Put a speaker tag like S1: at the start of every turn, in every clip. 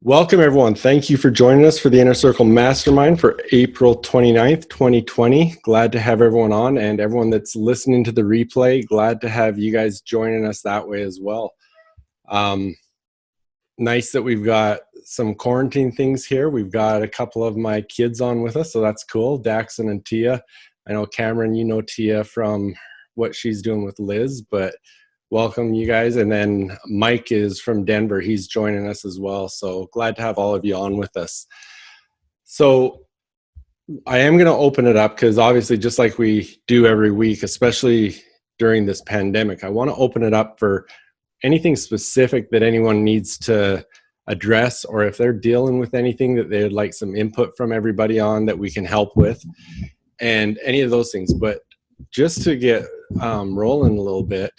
S1: Welcome, everyone. Thank you for joining us for the Inner Circle Mastermind for April 29th, 2020. Glad to have everyone on, and everyone that's listening to the replay, glad to have you guys joining us that way as well. Nice that we've got some quarantine things here. We've got a couple of my kids on with us, so that's cool. Daxon and Tia. I know Cameron, you know Tia from what she's doing with Liz, but welcome you guys. And then Mike is from Denver. He's joining us as well. So glad to have all of you on with us. So I am going to open it up because obviously, just like we do every week, especially during this pandemic, I want to open it up for anything specific that anyone needs to address, or if they're dealing with anything that they would like some input from everybody on that we can help with, and any of those things. But just to get rolling a little bit,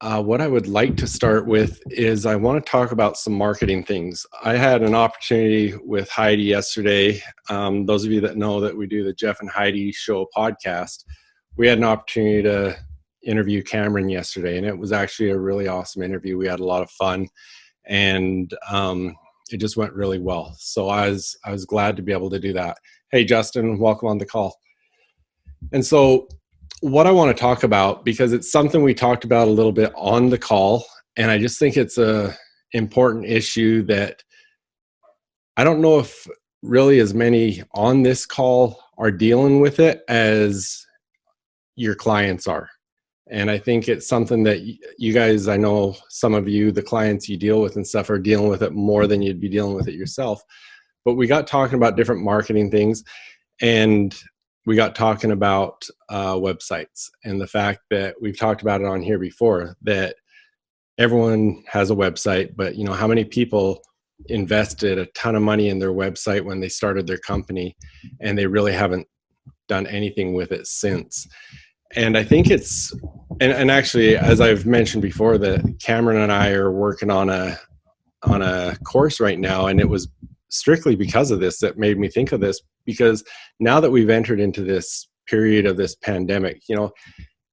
S1: what I would like to start with is I want to talk about some marketing things. I had an opportunity with Heidi yesterday. Those of you that know that we do the Jeff and Heidi Show podcast, we had an opportunity to interview Cameron yesterday, and it was actually a really awesome interview. We had a lot of fun, and it just went really well. So I was glad to be able to do that. Hey, Justin, welcome on the call. And so what I want to talk about, because it's something we talked about a little bit on the call, and I just think it's a important issue that I don't know if really as many on this call are dealing with it as your clients are. And I think it's something that you guys, I know some of you, the clients you deal with and stuff, are dealing with it more than you'd be dealing with it yourself. But we got talking about different marketing things, and we got talking about websites, and the fact that we've talked about it on here before, that everyone has a website, but you know, how many people invested a ton of money in their website when they started their company, and they really haven't done anything with it since. And I think it's, and actually, as I've mentioned before, that Cameron and I are working on a course right now, and it was strictly because of this that made me think of this, because now that we've entered into this period of this pandemic, you know,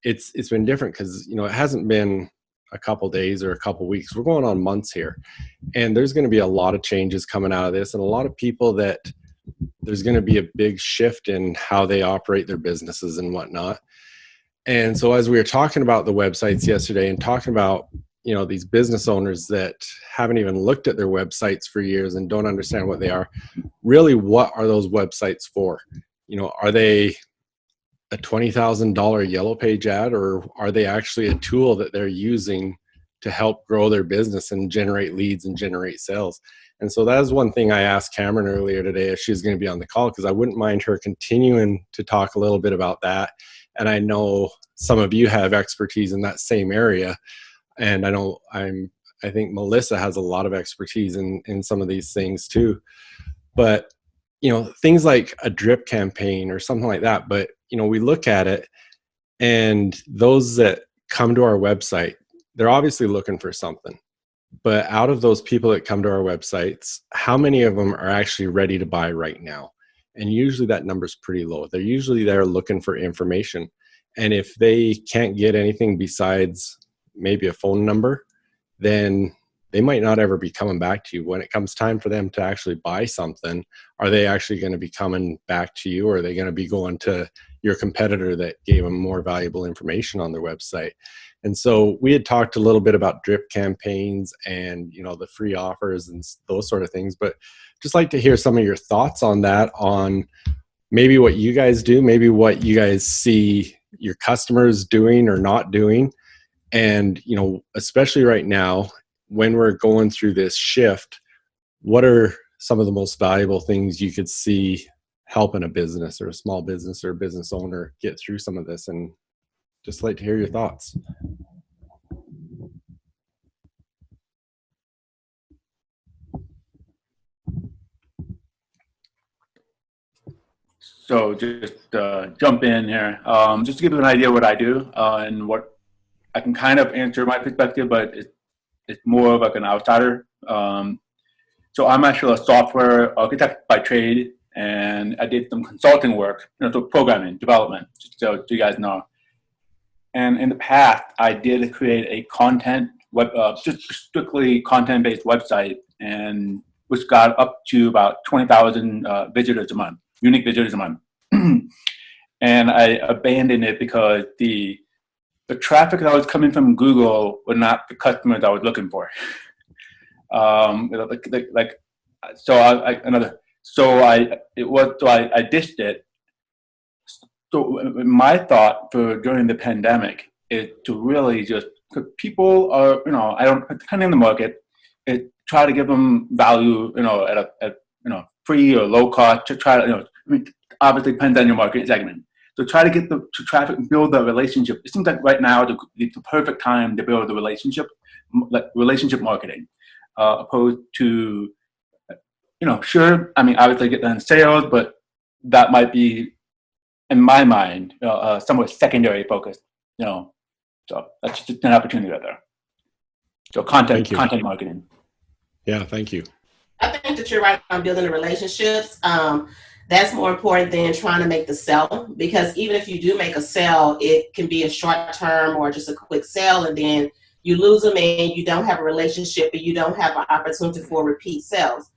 S1: it's been different, because you know, it hasn't been a couple days or a couple weeks. We're going on months here, and there's going to be a lot of changes coming out of this, and a lot of people that there's going to be a big shift in how they operate their businesses and whatnot. And so as we were talking about the websites yesterday, and talking about, you know, these business owners that haven't even looked at their websites for years and don't understand what they are, really, what are those websites for? You know, are they a $20,000 yellow page ad, or are they actually a tool that they're using to help grow their business and generate leads and generate sales? And so that is one thing I asked Cameron earlier today if she's going to be on the call, because I wouldn't mind her continuing to talk a little bit about that. And I know some of you have expertise in that same area. And I think Melissa has a lot of expertise in some of these things too. But, you know, things like a drip campaign or something like that. But, you know, we look at it, and those that come to our website, they're obviously looking for something. But out of those people that come to our websites, how many of them are actually ready to buy right now? And usually that number's pretty low. They're usually there looking for information. And if they can't get anything besides maybe a phone number, then they might not ever be coming back to you. When it comes time for them to actually buy something, are they actually going to be coming back to you, or are they going to be going to your competitor that gave them more valuable information on their website? And so we had talked a little bit about drip campaigns and, you know, the free offers and those sort of things, but just like to hear some of your thoughts on that, on maybe what you guys do, maybe what you guys see your customers doing or not doing. And, you know, especially right now, when we're going through this shift, what are some of the most valuable things you could see helping a business or a small business or a business owner get through some of this? And just like to hear your thoughts.
S2: So just jump in here, just to give you an idea of what I do and what I can kind of answer my perspective, but it's more of like an outsider. So I'm actually a software architect by trade, and I did some consulting work, you know, so programming, development, so you guys know. And in the past, I did create a just strictly content-based website, and which got up to about 20,000 visitors a month, unique visitors a month. And I abandoned it because the traffic that was coming from Google were not the customers I was looking for. I ditched it. So my thought for during the pandemic is to really just, because people are, I don't, depending on the market, try to give them value, at free or low cost to try to, obviously depends on your market segment. So try to get to traffic and build the relationship. It seems like right now the perfect time to build the relationship, like relationship marketing, opposed to, sure, obviously get done sales, but that might be, in my mind, somewhat secondary focus, so that's just an opportunity right there. So content marketing.
S1: Yeah, thank you.
S3: I think that you're right on building the relationships. That's more important than trying to make the sell, because even if you do make a sell, it can be a short term or just a quick sell, and then you lose them and you don't have a relationship and you don't have an opportunity for repeat sales.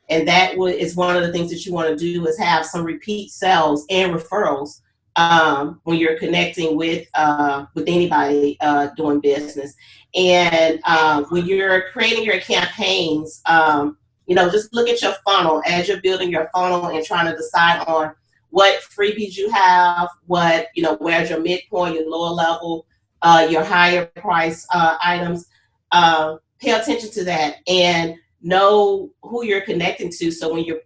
S3: And that is one of the things that you want to do, is have some repeat sales and referrals when you're connecting with anybody doing business. And when you're creating your campaigns, just look at your funnel as you're building your funnel and trying to decide on what freebies you have, where's your midpoint, your lower level, your higher price items. Pay attention to that and know who you're connecting to. So when you're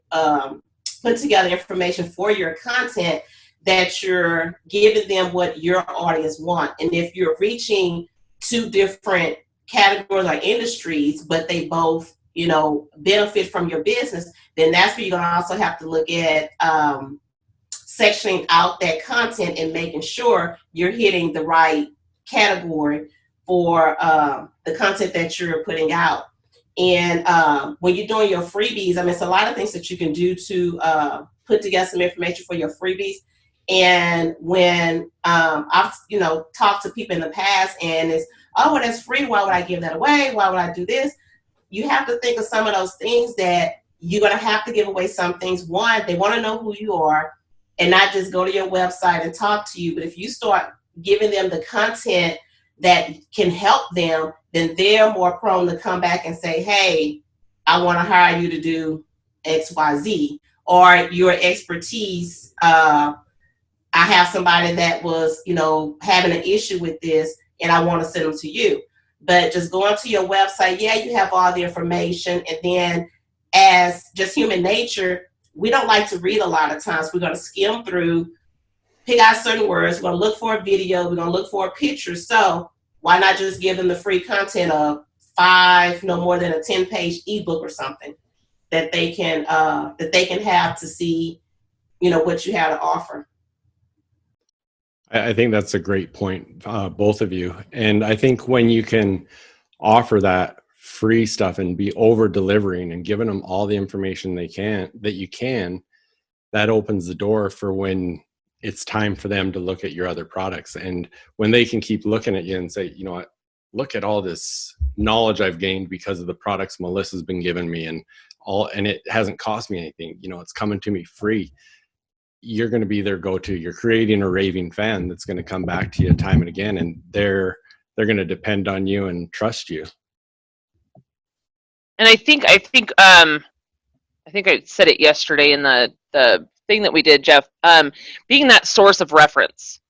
S3: putting together information for your content, that you're giving them what your audience want. And if you're reaching two different categories or industries, but they both, benefit from your business, then that's where you're going to also have to look at sectioning out that content and making sure you're hitting the right category for the content that you're putting out. And when you're doing your freebies, it's a lot of things that you can do to put together some information for your freebies. And when I've talked to people in the past and it's, oh, well, that's free, why would I give that away? Why would I do this? You have to think of some of those things that you're going to have to give away. Some things, one, they want to know who you are and not just go to your website and talk to you. But if you start giving them the content that can help them, then they're more prone to come back and say, hey, I want to hire you to do X, Y, Z, or your expertise. I have somebody that was, having an issue with this and I want to send them to you. But just going to your website, yeah, you have all the information. And then as just human nature, we don't like to read a lot of times. We're going to skim through, pick out certain words. We're going to look for a video. We're going to look for a picture. So why not just give them the free content of 5, no more than a 10-page ebook or something that they can have to see, what you have to offer.
S1: I think that's a great point, both of you. And I think when you can offer that free stuff and be over delivering and giving them all the information that opens the door for when it's time for them to look at your other products. And when they can keep looking at you and say, you know what, look at all this knowledge I've gained because of the products Melissa's been giving me and it hasn't cost me anything. It's coming to me free. You're going to be their go-to. You're creating a raving fan that's going to come back to you time and again, and they're going to depend on you and trust you.
S4: And I think I said it yesterday in the thing that we did, Jeff. Being that source of reference,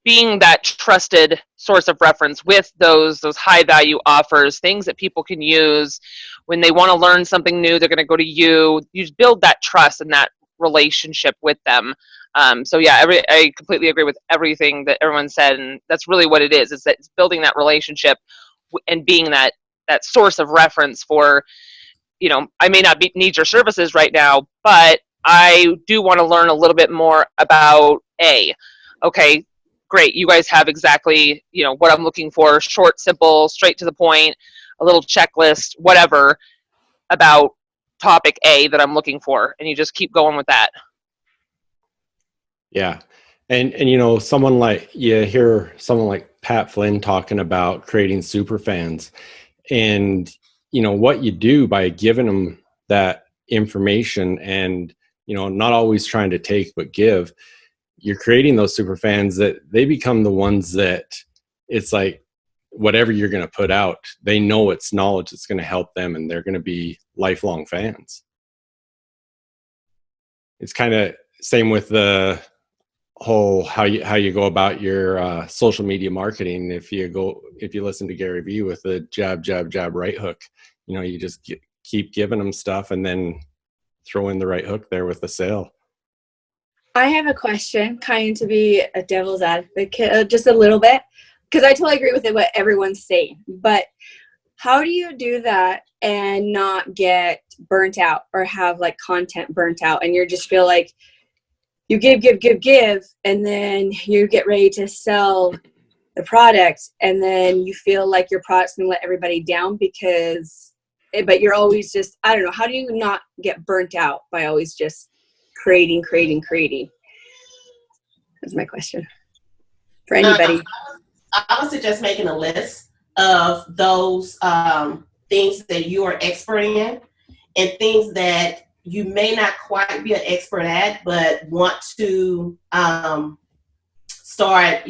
S4: being that trusted source of reference with those high value offers, things that people can use when they want to learn something new. They're going to go to you. You build that trust and that relationship with them. I completely agree with everything that everyone said, and that's really what it is. It's building that relationship and being that source of reference for, I may not need your services right now, but I do want to learn a little bit more about A. Okay, great. You guys have exactly, what I'm looking for. Short, simple, straight to the point, a little checklist, whatever, about topic A that I'm looking for, and you just keep going with that.
S1: Yeah. And you hear someone like Pat Flynn talking about creating super fans, and what you do by giving them that information and, not always trying to take, but give, you're creating those super fans that they become the ones that it's like, whatever you're going to put out, they know it's knowledge that's going to help them, and they're going to be lifelong fans. It's kind of same with the whole how you go about your social media marketing. If you listen to Gary Vee with the jab right hook, you just keep giving them stuff and then throw in the right hook there with the sale.
S5: I have a question, kind of to be a devil's advocate, just a little bit, because I totally agree with what everyone's saying. But how do you do that and not get burnt out or have like content burnt out, and you just feel like you give, and then you get ready to sell the product, and then you feel like your product's gonna let everybody down but you're always just, I don't know, how do you not get burnt out by always just creating? That's my question for anybody.
S3: I would suggest making a list of those things that you are expert in and things that you may not quite be an expert at, but want to start,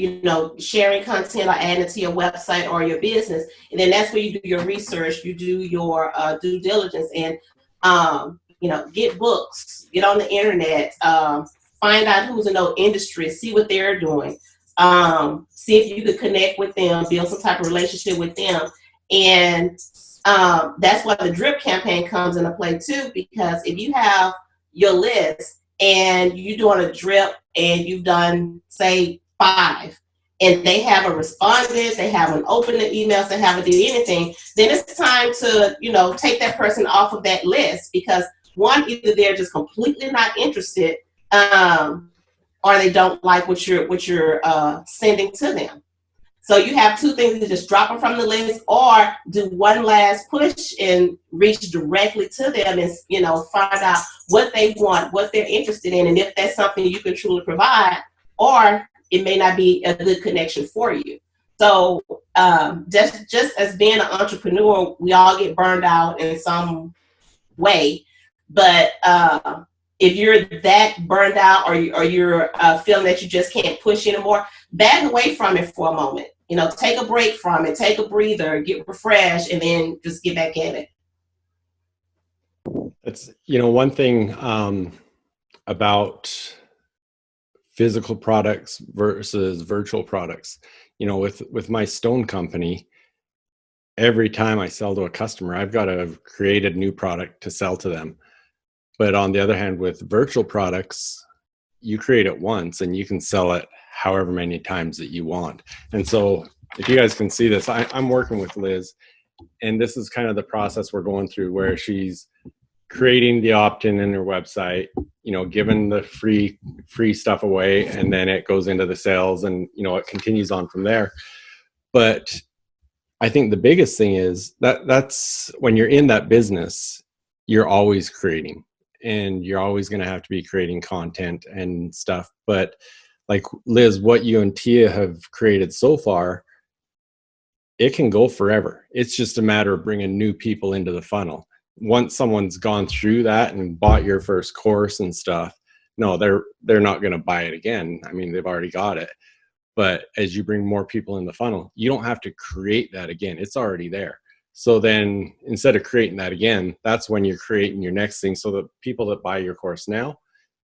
S3: sharing content or adding it to your website or your business. And then that's where you do your research, you do your due diligence, and, get books, get on the internet, find out who's in those industries, see what they're doing. See if you could connect with them, build some type of relationship with them. And that's why the drip campaign comes into play too, because if you have your list and you're doing a drip and you've done, say, 5, and they haven't responded, they haven't opened the emails, they haven't did anything, then it's time to, take that person off of that list, because one, either they're just completely not interested, or they don't like what you're sending to them. So you have 2 things: to just drop them from the list, or do one last push and reach directly to them and find out what they want, what they're interested in, and if that's something you can truly provide, or it may not be a good connection for you. So just as being an entrepreneur, we all get burned out in some way, but if you're that burned out, or you're feeling that you just can't push anymore, back away from it for a moment. Take a break from it, take a breather, get refreshed, and then just get back at it.
S1: It's, one thing about physical products versus virtual products. With my stone company, every time I sell to a customer, I've got to create a new product to sell to them. But on the other hand, with virtual products, you create it once and you can sell it however many times that you want. And so if you guys can see this, I'm working with Liz, and this is kind of the process we're going through, where she's creating the opt-in in her website, giving the free stuff away, and then it goes into the sales, and it continues on from there. But I think the biggest thing is that's when you're in that business, you're always creating, and you're always going to have to be creating content and stuff. But like Liz, what you and Tia have created so far, it can go forever. It's just a matter of bringing new people into the funnel. Once someone's gone through that and bought your first course and stuff, no, they're not going to buy it again. I mean, they've already got it. But as you bring more people in the funnel, you don't have to create that again. It's already there. So then instead of creating that again, that's when you're creating your next thing. So the people that buy your course now,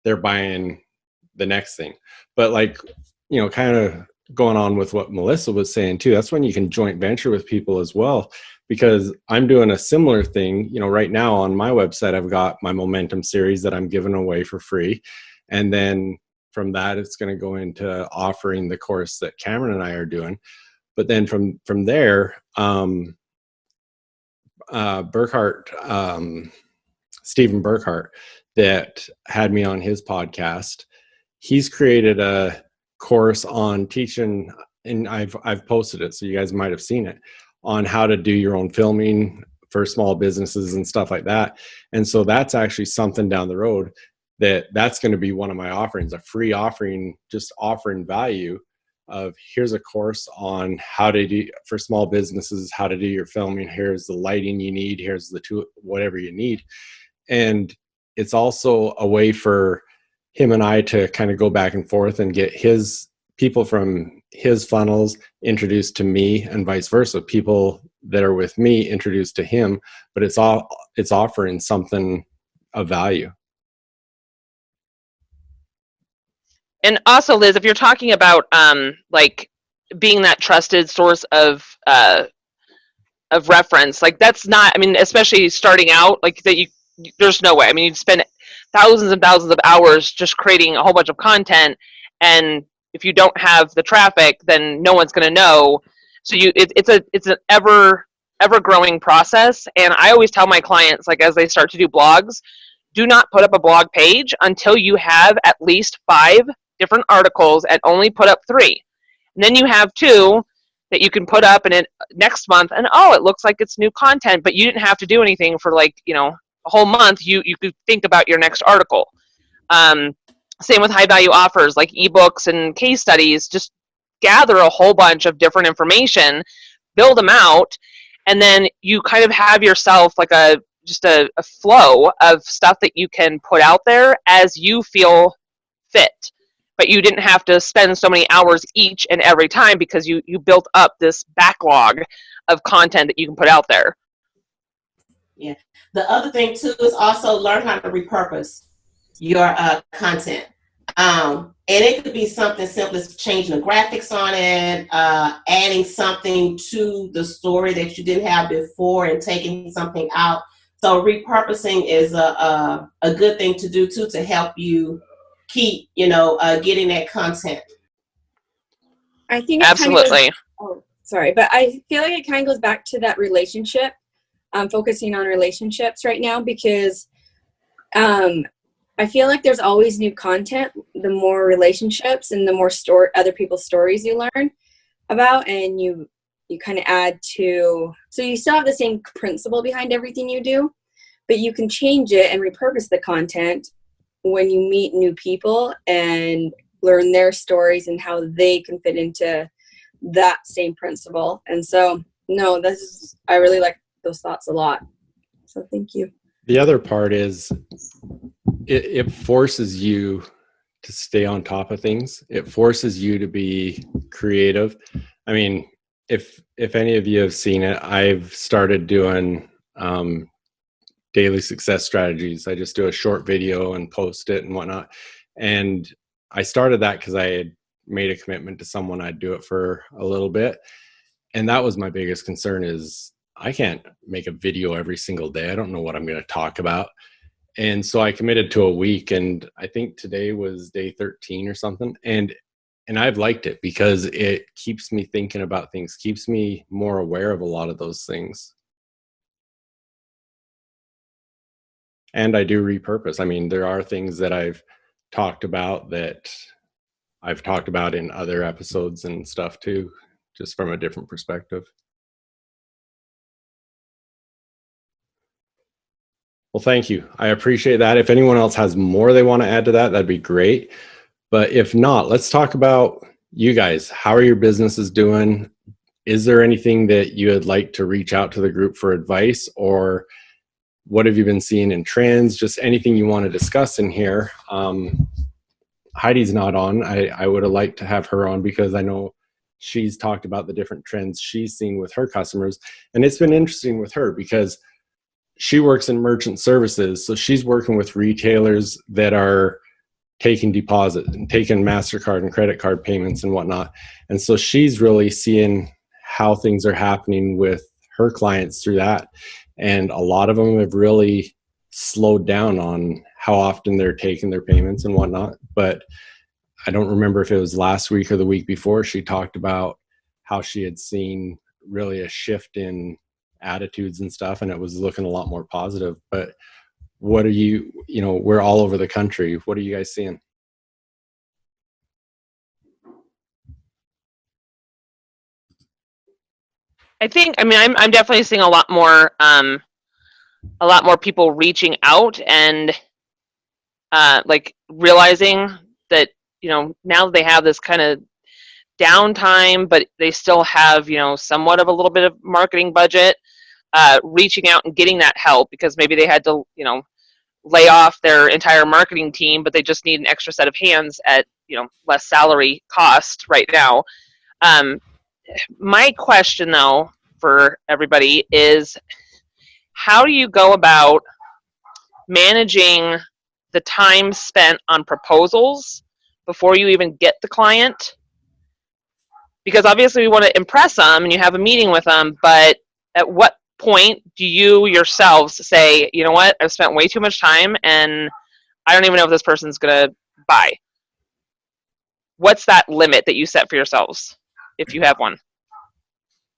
S1: they're buying the next thing. But kind of going on with what Melissa was saying too, that's when you can joint venture with people as well. Because I'm doing a similar thing, right now on my website, I've got my Momentum series that I'm giving away for free. And then from that, it's going to go into offering the course that Cameron and I are doing. But then from there, Stephen Burkhart, that had me on his podcast, he's created a course on teaching, and I've posted it, so you guys might have seen it, on how to do your own filming for small businesses and stuff like that. And so that's actually something down the road that's going to be one of my offerings, a free offering, just offering value of here's a course on how to do for small businesses, how to do your filming. Here's the lighting you need. Here's the tool, whatever you need. And it's also a way for him and I to kind of go back and forth and get his people from his funnels introduced to me and vice versa. People that are with me introduced to him, but it's offering something of value.
S4: And also, Liz, if you're talking about like being that trusted source of reference, like that's not, I mean, especially starting out, like that there's no way. I mean, you'd spend thousands and thousands of hours just creating a whole bunch of content, and if you don't have the traffic, then no one's going to know. So it's an ever growing process. And I always tell my clients, like as they start to do blogs, do not put up a blog page until you have at least 5 different articles, and only put up 3. And then you have 2 that you can put up in next month, and it looks like it's new content, but you didn't have to do anything for like, a whole month. You could think about your next article. Same with high value offers like ebooks and case studies. Just gather a whole bunch of different information, build them out, and then you kind of have yourself like a flow of stuff that you can put out there as you feel fit. But you didn't have to spend so many hours each and every time, because you built up this backlog of content that you can put out there.
S3: Yeah. The other thing too is also learn how to repurpose your content. And it could be something simple as changing the graphics on it, adding something to the story that you didn't have before and taking something out. So repurposing is a good thing to do too, to help you keep, getting that content.
S5: I think
S4: absolutely.
S5: But I feel like it kind of goes back to that relationship. I'm focusing on relationships right now, because I feel like there's always new content. The more relationships and the more other people's stories you learn about, and you kind of add to, so you still have the same principle behind everything you do, but you can change it and repurpose the content when you meet new people and learn their stories and how they can fit into that same principle. And so, no, I really like those thoughts a lot. So thank you.
S1: The other part is it forces you to stay on top of things. It forces you to be creative. I mean, if any of you have seen it, I've started doing daily success strategies. I just do a short video and post it and whatnot. And I started that because I had made a commitment to someone I'd do it for a little bit. And that was my biggest concern, is I can't make a video every single day. I don't know what I'm going to talk about. And so I committed to a week, and I think today was day 13 or something. And I've liked it because it keeps me thinking about things, keeps me more aware of a lot of those things. And I do repurpose. I mean, there are things that I've talked about that I've talked about in other episodes and stuff too, just from a different perspective. Well, thank you. I appreciate that. If anyone else has more they want to add to that, that'd be great. But if not, let's talk about you guys. How are your businesses doing? Is there anything that you would like to reach out to the group for advice, or what have you been seeing in trends? Just anything you want to discuss in here. Heidi's not on. I would have liked to have her on, because I know she's talked about the different trends she's seen with her customers. And it's been interesting with her because she works in merchant services. So she's working with retailers that are taking deposit and taking MasterCard and credit card payments and whatnot. And so she's really seeing how things are happening with her clients through that. And a lot of them have really slowed down on how often they're taking their payments and whatnot. But I don't remember if it was last week or the week before, she talked about how she had seen really a shift in attitudes and stuff, and it was looking a lot more positive. But what are we're all over the country. What are you guys seeing?
S4: I'm definitely seeing a lot more people reaching out and like realizing that, now they have this kind of downtime, but they still have, somewhat of a little bit of marketing budget, reaching out and getting that help because maybe they had to, lay off their entire marketing team, but they just need an extra set of hands at, less salary cost right now. My question, though, for everybody is, how do you go about managing the time spent on proposals before you even get the client? Because obviously we want to impress them and you have a meeting with them, but at what point do you yourselves say, you know what, I've spent way too much time and I don't even know if this person's going to buy? What's that limit that you set for yourselves, if you have one?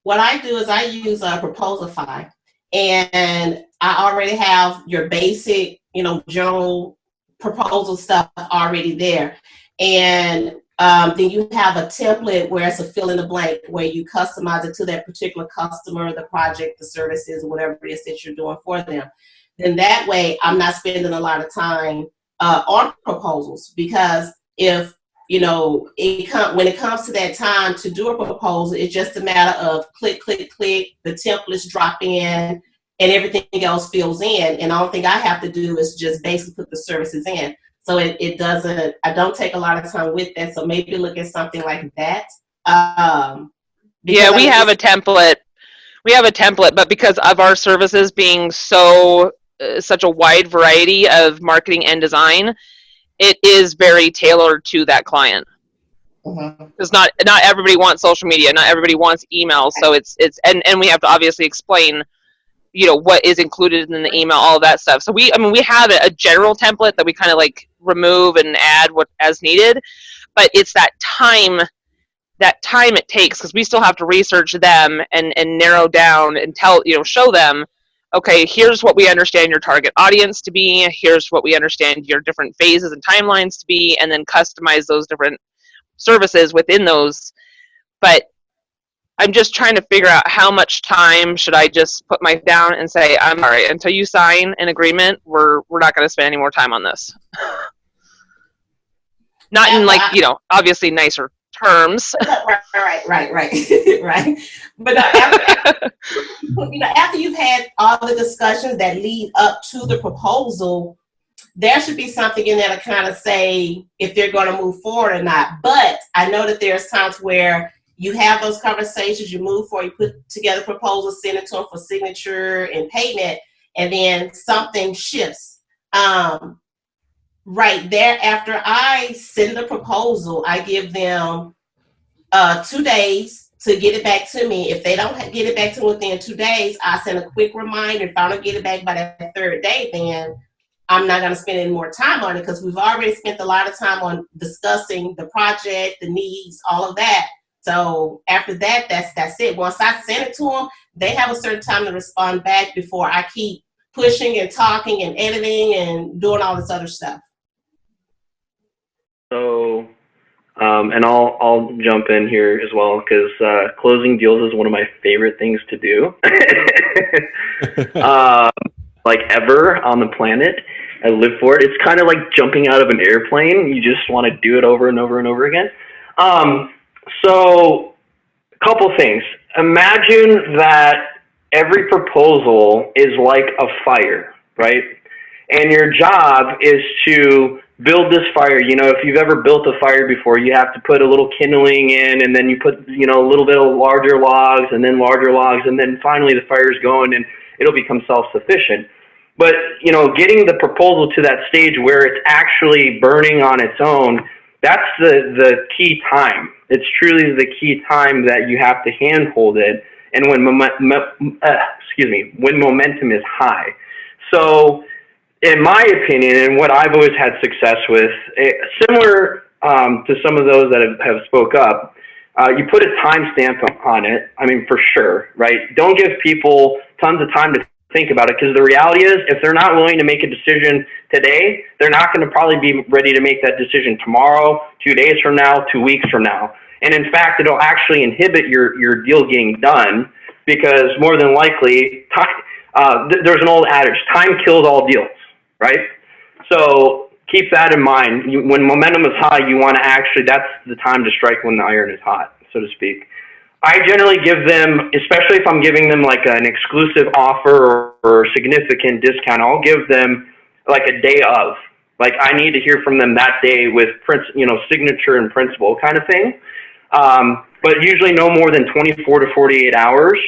S3: What I do is I use a Proposify, and I already have your basic, general proposal stuff already there. And then you have a template where it's a fill in the blank, where you customize it to that particular customer, the project, the services, whatever it is that you're doing for them. Then that way I'm not spending a lot of time on proposals, because if when it comes to that time to do a proposal, it's just a matter of click, click, click, the templates drop in and everything else fills in. And the only thing I have to do is just basically put the services in. So I don't take a lot of time with that. So maybe look at something like that.
S4: We have a template. But because of our services being such a wide variety of marketing and design, it is very tailored to that client. Because not everybody wants social media, not everybody wants email. So it's and we have to obviously explain, what is included in the email, all of that stuff. So we have a general template that we kind of like remove and add what as needed, but it's that time it takes, because we still have to research them and narrow down and show them, okay, here's what we understand your target audience to be, here's what we understand your different phases and timelines to be, and then customize those different services within those. But I'm just trying to figure out how much time should I just put my down and say, I'm all right, until you sign an agreement, we're not going to spend any more time on this. Not in obviously nicer terms.
S3: Right. Right. But after you've had all the discussions that lead up to the proposal, there should be something in there to kind of say if they're going to move forward or not. But I know that there's times where you have those conversations, you move forward, you put together proposals, send it to them for signature and payment, and then something shifts. Right there, after I send the proposal, I give them 2 days to get it back to me. If they don't get it back to me within 2 days, I send a quick reminder. If I don't get it back by that third day, then I'm not going to spend any more time on it, because we've already spent a lot of time on discussing the project, the needs, all of that. So after that, that's it. Once I send it to them, they have a certain time to respond back before I keep pushing and talking and editing and doing all this other stuff.
S6: So, and I'll jump in here as well, because closing deals is one of my favorite things to do, like ever on the planet. I live for it. It's kind of like jumping out of an airplane. You just want to do it over and over and over again. So, a couple things. Imagine that every proposal is like a fire, right? And your job is to build this fire. If you've ever built a fire before, you have to put a little kindling in, and then you put, a little bit of larger logs, and then larger logs, and then finally the fire's going and it'll become self-sufficient. But, getting the proposal to that stage where it's actually burning on its own, that's the key time. It's truly the key time that you have to handhold it, and when momentum is high. So, in my opinion, and what I've always had success with, similar to some of those that have spoke up, you put a timestamp on it. For sure, right? Don't give people tons of time to think about it, because the reality is, if they're not willing to make a decision today, they're not going to probably be ready to make that decision tomorrow, 2 days from now, 2 weeks from now. And in fact, it'll actually inhibit your deal getting done, because more than likely, there's an old adage, time kills all deals, right? So keep that in mind. When momentum is high, you want to actually, that's the time to strike when the iron is hot, so to speak. I generally give them, especially if I'm giving them like an exclusive offer or significant discount, I'll give them like a day of. Like I need to hear from them that day with signature and principal kind of thing. But usually no more than 24 to 48 hours.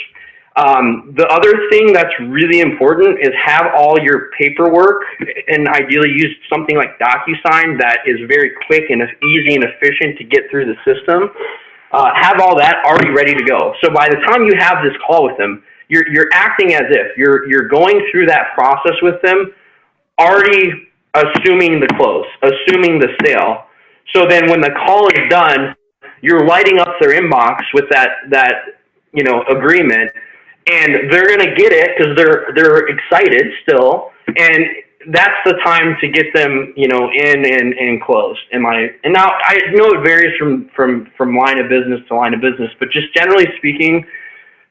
S6: The other thing that's really important is have all your paperwork, and ideally use something like DocuSign that is very quick and easy and efficient to get through the system. Have all that already ready to go. So by the time you have this call with them, you're acting as if you're going through that process with them, already assuming the close, assuming the sale. So then when the call is done, you're lighting up their inbox with that agreement, and they're going to get it because they're excited still, and that's the time to get them in and closed. And now I know it varies from line of business to line of business, but just generally speaking,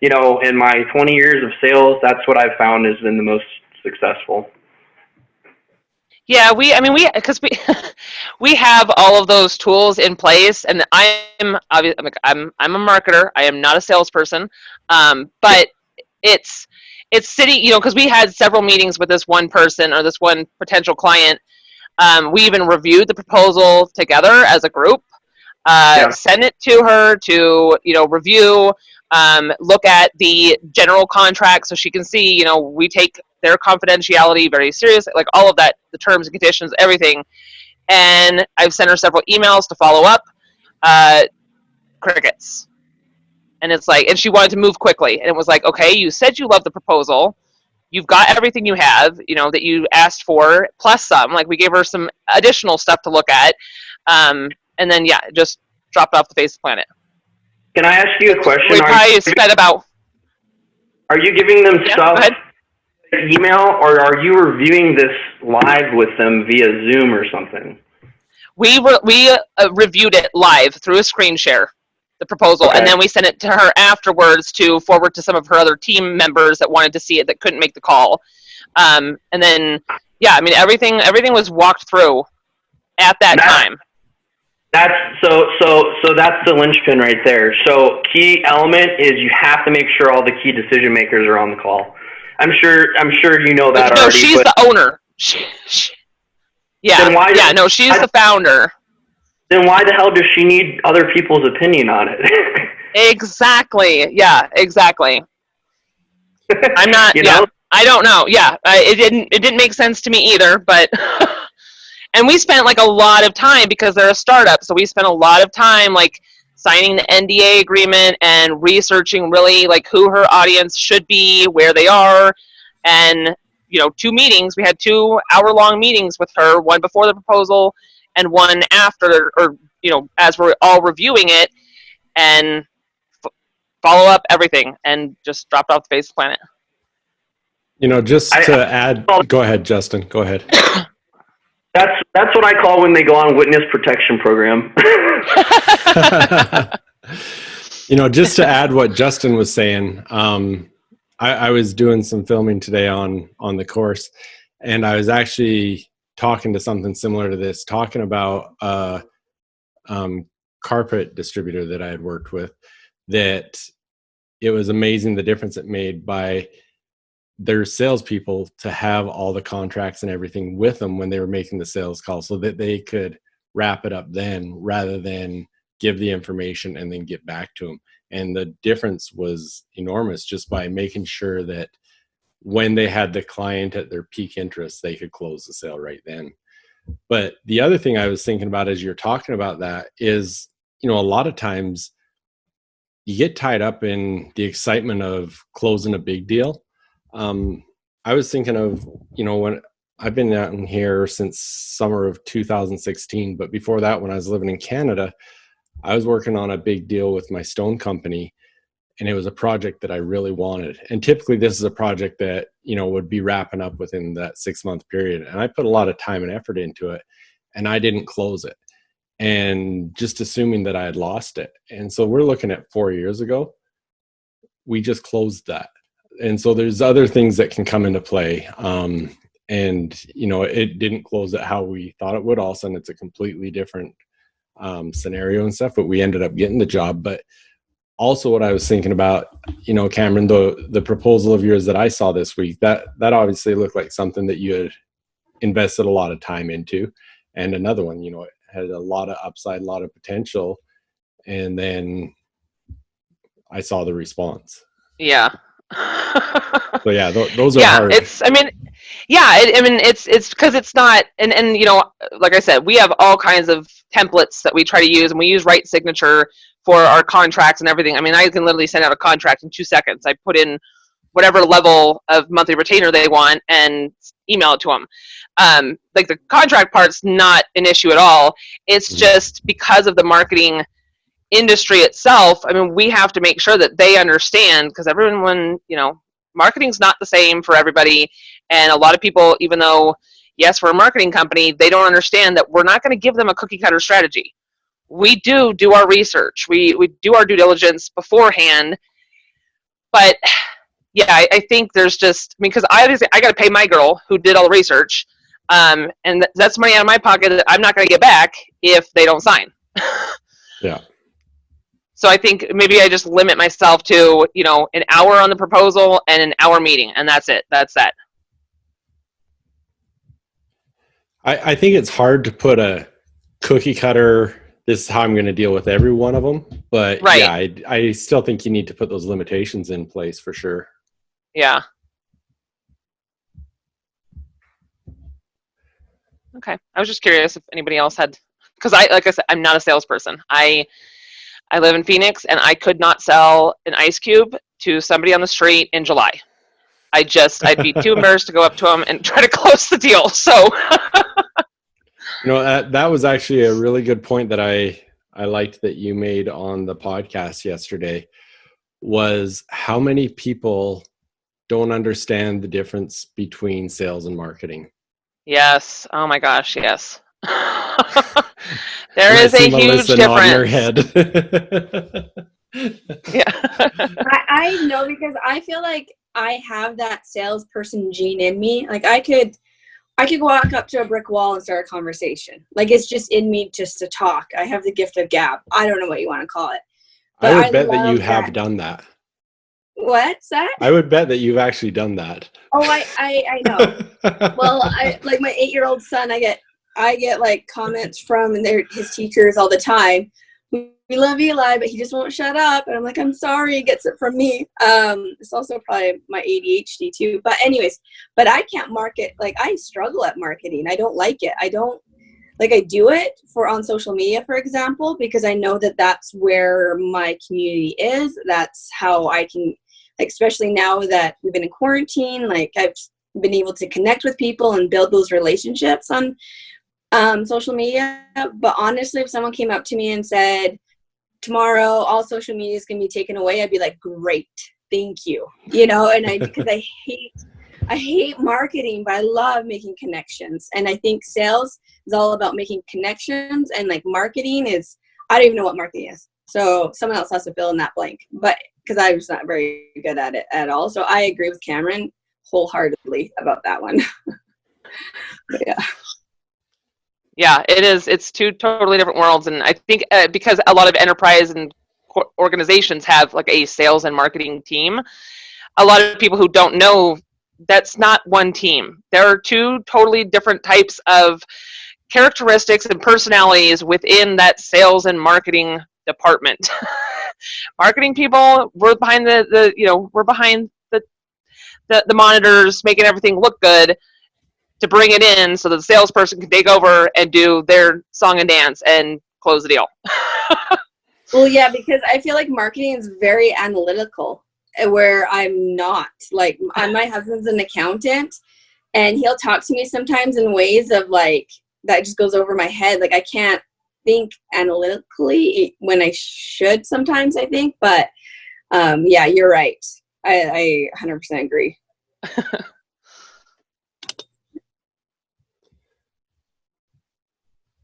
S6: in my 20 years of sales, that's what I've found has been the most successful.
S4: Yeah, because we have all of those tools in place, and I'm a marketer. I am not a salesperson, but it's sitting, because we had several meetings with this one person or this one potential client. We even reviewed the proposal together as a group, sent it to her to review, look at the general contract so she can see, we take their confidentiality very seriously, like all of that, the terms and conditions, everything. And I've sent her several emails to follow up, crickets. And it's like, and she wanted to move quickly. And it was like, okay, you said you love the proposal. You've got everything you have, that you asked for, plus some. Like, we gave her some additional stuff to look at. And then, just dropped off the face of the planet.
S6: Can I ask you a question?
S4: We probably spent about...
S6: Are you giving them stuff
S4: go ahead.
S6: email, or are you reviewing this live with them via Zoom or something?
S4: We reviewed it live through a screen share, the proposal,
S6: Okay.
S4: And then we sent it to her afterwards to forward to some of her other team members that wanted to see it that couldn't make the call. And then, everything was walked through at that time.
S6: That's so that's the linchpin right there. So key element is you have to make sure all the key decision makers are on the call. I'm sure you know that already.
S4: She's the owner. She's the founder.
S6: Then why the hell does she need other people's opinion on it?
S4: Exactly. Yeah, exactly. I'm not, I don't know. Yeah, it didn't make sense to me either, but, and we spent like a lot of time because they're a startup. So we spent a lot of time like signing the NDA agreement and researching really like who her audience should be, where they are. And, 2 meetings, we had 2 hour-long meetings with her, one before the proposal and one after, or, as we're all reviewing it, and follow up everything, and just dropped off the face of the planet.
S1: Just to add, go ahead, Justin, go ahead.
S6: That's what I call when they go on witness protection program.
S1: Just to add what Justin was saying, I was doing some filming today on the course, and I was actually talking to something similar to this, talking about a carpet distributor that I had worked with, that it was amazing the difference it made by their salespeople to have all the contracts and everything with them when they were making the sales call, so that they could wrap it up then rather than give the information and then get back to them. And the difference was enormous just by making sure that when they had the client at their peak interest, they could close the sale right then. But the other thing I was thinking about as you're talking about that is, a lot of times you get tied up in the excitement of closing a big deal. I was thinking of, when I've been down here since summer of 2016, but before that, when I was living in Canada, I was working on a big deal with my stone company, and it was a project that I really wanted. And typically this is a project that, would be wrapping up within that 6-month period. And I put a lot of time and effort into it, and I didn't close it. And just assuming that I had lost it. And so we're looking at 4 years ago, we just closed that. And so there's other things that can come into play. and it didn't close at how we thought it would. All of a sudden it's a completely different scenario and stuff, but we ended up getting the job. But also what I was thinking about, Cameron, the proposal of yours that I saw this week, that obviously looked like something that you had invested a lot of time into. And another one, it had a lot of upside, a lot of potential. And then I saw the response.
S4: Yeah.
S1: So yeah, those are hard.
S4: It's because it's not, and like I said, we have all kinds of templates that we try to use, and we use Right Signature for our contracts and everything. I mean, I can literally send out a contract in 2 seconds. I put in whatever level of monthly retainer they want and email it to them. Like the contract part's not an issue at all. It's just because of the marketing industry itself. I mean, we have to make sure that they understand, because everyone, marketing's not the same for everybody. And a lot of people, even though, yes, we're a marketing company, they don't understand that we're not going to give them a cookie cutter strategy. We do our research. We do our due diligence beforehand. But yeah, I think there's just, because I got to pay my girl who did all the research. And that's money out of my pocket that I'm not going to get back if they don't sign.
S1: Yeah.
S4: So I think maybe I just limit myself to, an hour on the proposal and an hour meeting, and that's it. That's that.
S1: I think it's hard to put a cookie cutter, this is how I'm going to deal with every one of them. But
S4: right.
S1: Yeah, I still think you need to put those limitations in place for sure.
S4: Yeah. Okay. I was just curious if anybody else had, because like I said, I'm not a salesperson. I live in Phoenix, and I could not sell an ice cube to somebody on the street in July. I'd be too embarrassed to go up to them and try to close the deal. So,
S1: that was actually a really good point that I liked that you made on the podcast yesterday, was how many people don't understand the difference between sales and marketing.
S4: Yes. Oh my gosh. Yes. There is a huge difference.
S5: Yeah. I know, because I feel like I have that salesperson gene in me. Like I could walk up to a brick wall and start a conversation. Like it's just in me just to talk. I have the gift of gab. I don't know what you want to call it.
S1: But I would bet that you have done that.
S5: What's that?
S1: I would bet that you've actually done that.
S5: Oh, I know. Well, I like my 8-year-old son. I get like comments from his teachers all the time. We love Eli, but he just won't shut up. And I'm like, I'm sorry, he gets it from me. It's also probably my ADHD too. But anyways, I can't market. Like I struggle at marketing. I don't like it. I do it on social media, for example, because I know that that's where my community is. That's how I can, like, especially now that we've been in quarantine, like I've been able to connect with people and build those relationships on social media. But honestly, if someone came up to me and said, tomorrow all social media is going to be taken away, I'd be like, great, thank you. And because I hate marketing, but I love making connections. And I think sales is all about making connections, and like marketing is, I don't even know what marketing is. So someone else has to fill in that blank, but because I was not very good at it at all. So I agree with Cameron wholeheartedly about that one. But yeah.
S4: Yeah, it is. It's two totally different worlds. And I think because a lot of enterprise and organizations have like a sales and marketing team, a lot of people who don't know, that's not one team. There are two totally different types of characteristics and personalities within that sales and marketing department. Marketing people, we're behind we're behind the monitors, making everything look good, to bring it in so that the salesperson can take over and do their song and dance and close the deal.
S5: Well, yeah, because I feel like marketing is very analytical, where I'm not. Like, my husband's an accountant, and he'll talk to me sometimes in ways of like, that just goes over my head. Like, I can't think analytically when I should sometimes, I think. But yeah, you're right. I 100% agree.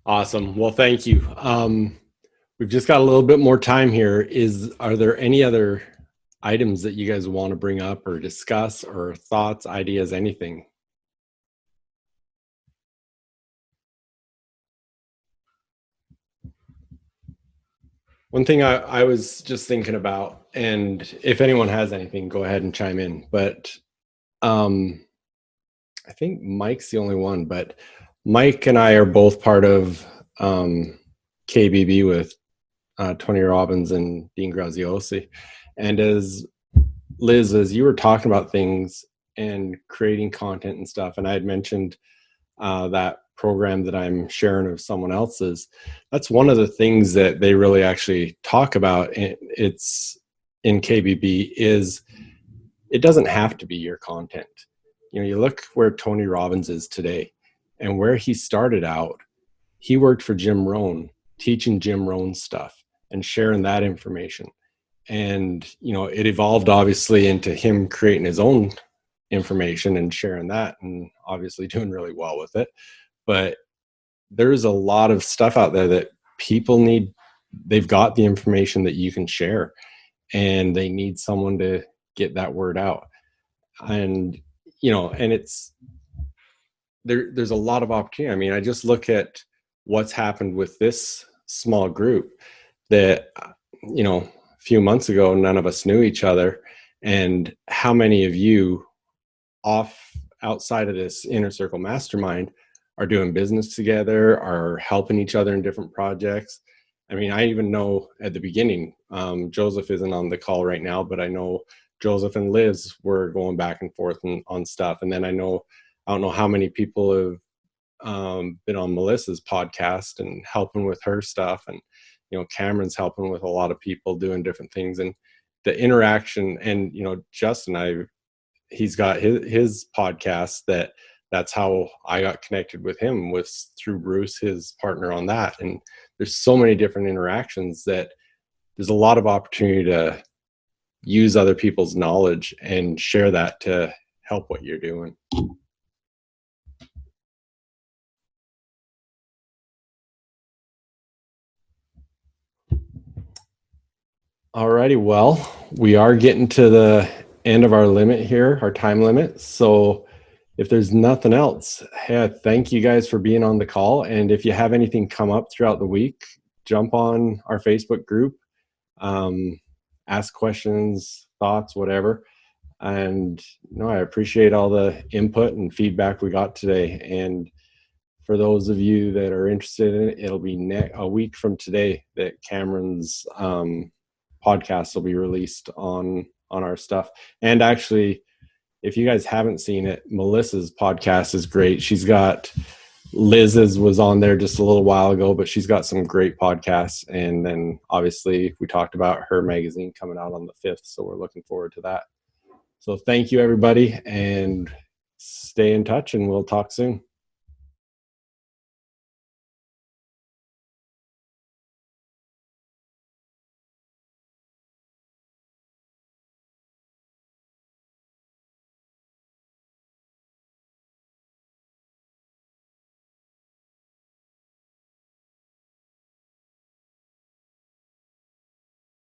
S1: Awesome. Well, thank you. We've just got a little bit more time here. Are there any other items that you guys want to bring up or discuss, or thoughts, ideas, anything? One thing I was just thinking about, and if anyone has anything, go ahead and chime in. But I think Mike's the only one, but Mike and I are both part of KBB with Tony Robbins and Dean Graziosi. And as Liz, as you were talking about things and creating content and stuff, and I had mentioned that program that I'm sharing of someone else's, that's one of the things that they really actually talk about. It's in KBB is it doesn't have to be your content. You know, you look where Tony Robbins is today and where he started out, he worked for Jim Rohn, teaching Jim Rohn stuff and sharing that information. And, you know, it evolved obviously into him creating his own information and sharing that and obviously doing really well with it. But there's a lot of stuff out there that people need. They've got the information that you can share and they need someone to get that word out. And, you know, and it's, there's a lot of opportunity. I mean, I just look at what's happened with this small group that, you know, a few months ago, none of us knew each other. And how many of you outside of this inner circle mastermind are doing business together, are helping each other in different projects. I mean, I even know at the beginning, Joseph isn't on the call right now, but I know Joseph and Liz were going back and forth on stuff. And then I don't know how many people have been on Melissa's podcast and helping with her stuff. And, you know, Cameron's helping with a lot of people doing different things. And the interaction, and, you know, Justin, he's got his podcast that's how I got connected with him, was through Bruce, his partner on that. And there's so many different interactions that there's a lot of opportunity to use other people's knowledge and share that to help what you're doing. Alrighty, well, we are getting to the end of our limit here, our time limit. So if there's nothing else, hey, thank you guys for being on the call. And if you have anything come up throughout the week, jump on our Facebook group, ask questions, thoughts, whatever. And I appreciate all the input and feedback we got today. And for those of you that are interested in it, it'll be a week from today that Cameron's podcast will be released on our stuff. And actually, if you guys haven't seen it, Melissa's podcast is great. She's got Liz's was on there just a little while ago, but she's got some great podcasts. And then obviously we talked about her magazine coming out on the 5th. So we're looking forward to that. So thank you, everybody, and stay in touch, and we'll talk soon.